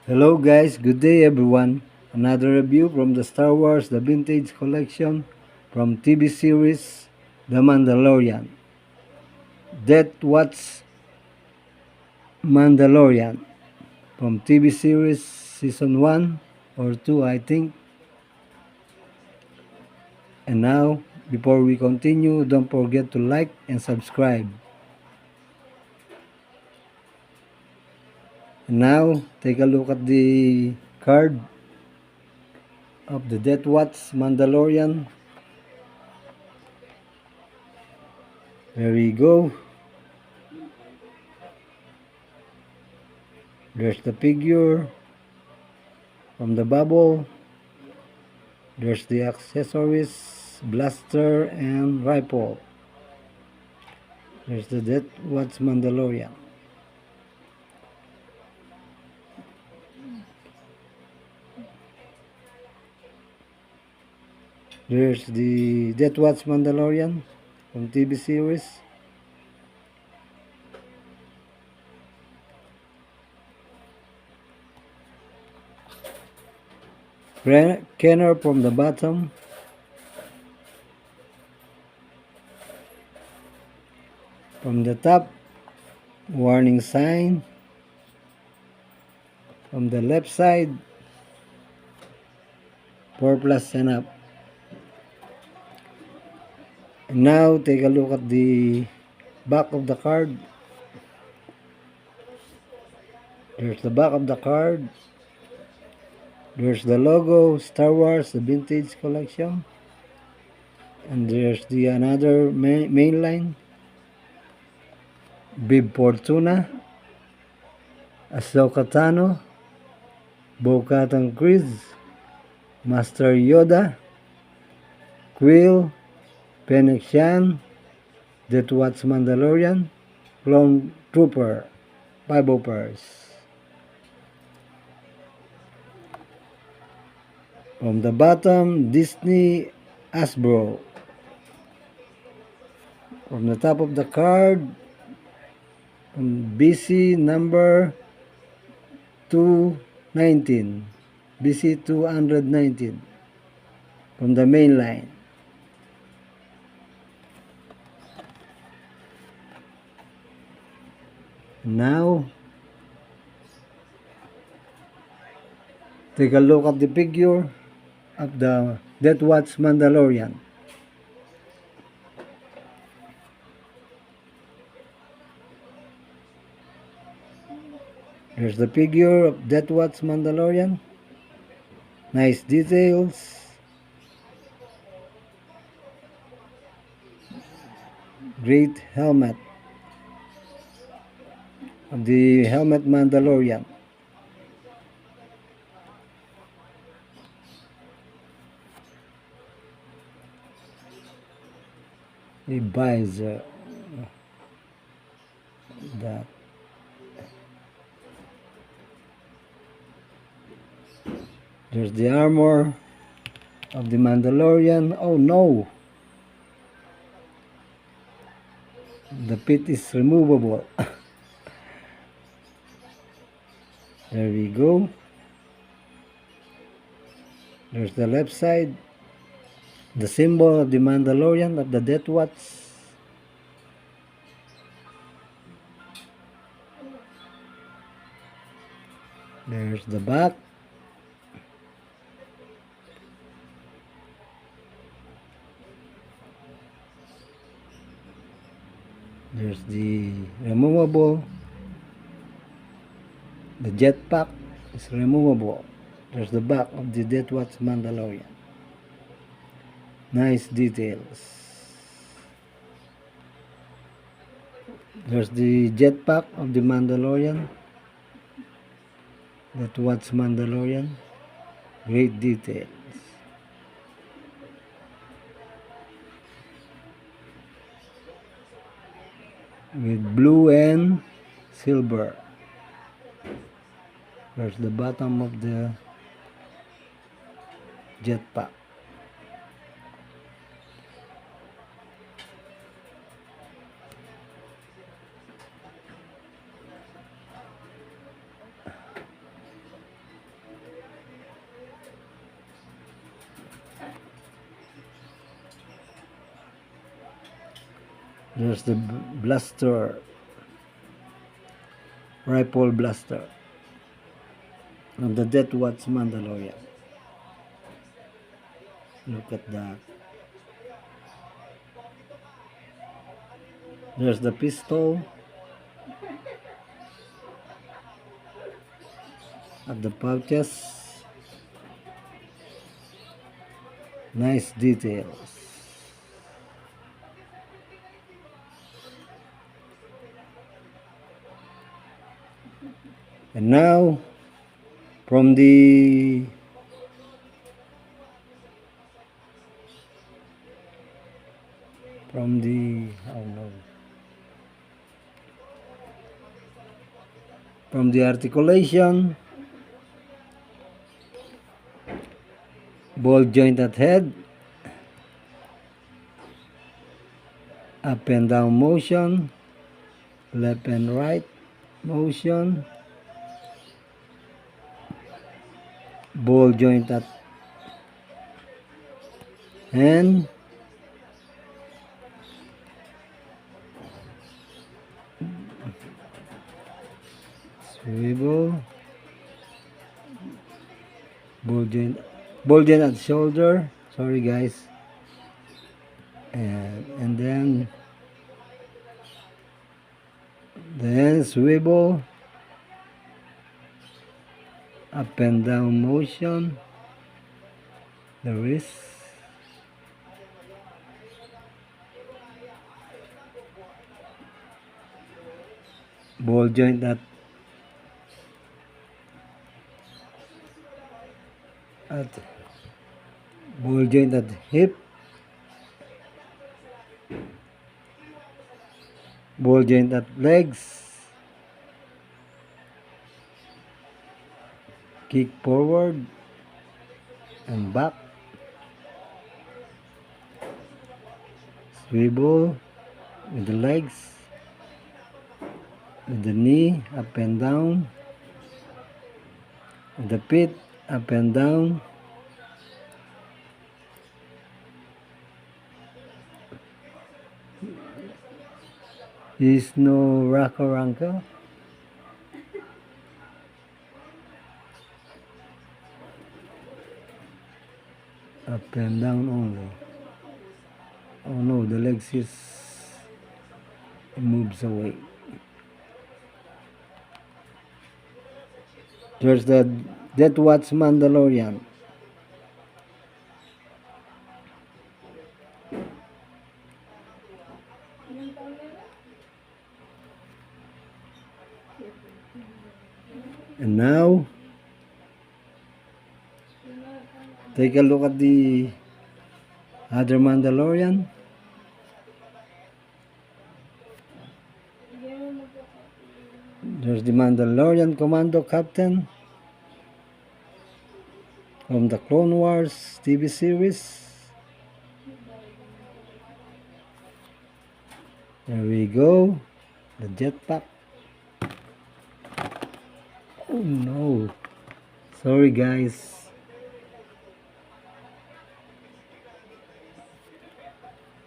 Hello guys, good day everyone. Another review from the Star Wars The Vintage Collection from TV series The Mandalorian. Death Watch Mandalorian from TV series season 1 or 2 I think. And now, before we continue, don't forget to like and subscribe. And now, take a look at the card of the Death Watch Mandalorian. There we go. There's the figure from the bubble. There's the accessories, blaster and rifle. There's the Death Watch Mandalorian. There's the Death Watch Mandalorian from TV series. Kenner from the bottom. From the top, warning sign. From the left side, 4+ and up. And now take a look at the back of the card. There's the back of the card. There's the logo, Star Wars, the Vintage Collection. And there's the another main line. Bib Fortuna, Ahsoka Tano, Bo-Katan Kryze, Master Yoda, Quill, Fennec Shand, Death Watch Mandalorian, Clone Trooper, 5 pairs. From the bottom, Disney Hasbro. From the top of the card, BC number 219, BC 219 from the main line. Now, take a look at the figure of the Death Watch Mandalorian. Here's the figure of Death Watch Mandalorian. Nice details. Great helmet of the helmet Mandalorian. The visor. That. There's the armor of the Mandalorian. Oh no! The pit is removable. There we go. There's the left side. The symbol of the Mandalorian of the Death Watch. There's the back. There's the removable. The jetpack is removable. There's the back of the Death Watch Mandalorian. Nice details. There's the jetpack of the Mandalorian. Death Watch Mandalorian. Great details. With blue and silver. There's the bottom of the jetpack. There's the blaster, rifle blaster from the Death Watch Mandalorian. Look at that. There's the pistol at the pouches. Nice details. And now, from the from the articulation, ball joint at head, up and down motion, left and right motion, ball joint at hand, swivel, ball joint at shoulder. Sorry guys. And then swivel, up and down motion, the wrist, ball joint at hip, ball joint at legs, kick forward and back, swivel with the legs, with the knee up and down, with the feet up and down, is no rock or ankle. Up and down only. Oh no, the legs moves away. There's the Death Watch Mandalorian. And now, take a look at the other Mandalorian. There's the Mandalorian Commando Captain from the Clone Wars TV series. There we go, the jetpack. Oh no, sorry guys.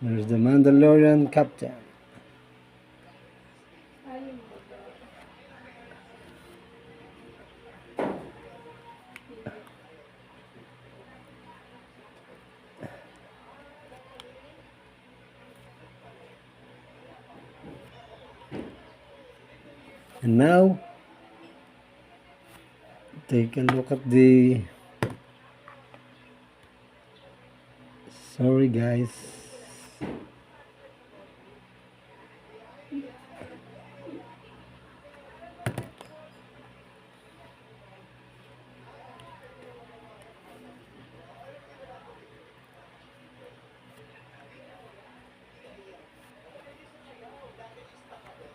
There's the Mandalorian Captain. And now, take a look at the, sorry guys,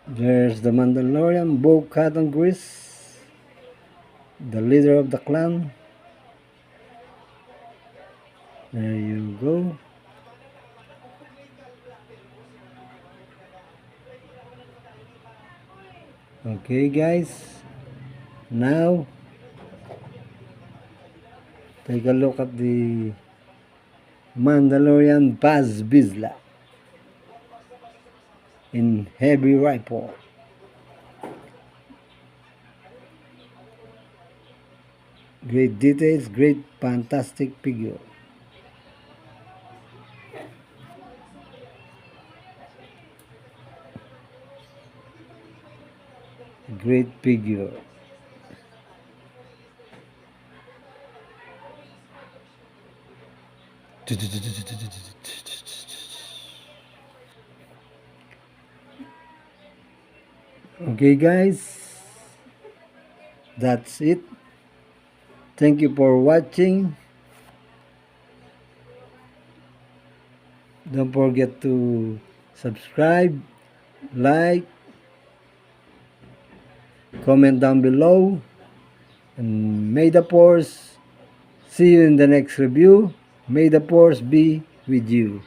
there's the Mandalorian Bo-Katan Grease, the leader of the clan. There you go. Okay guys, now take a look at the Mandalorian Paz Vizsla. in heavy rifle. Great details, great fantastic figure. Great figure. Okay guys, that's it. Thank you for watching. Don't forget to subscribe, like, comment down below, and may the force see you in the next review. May the force be with you.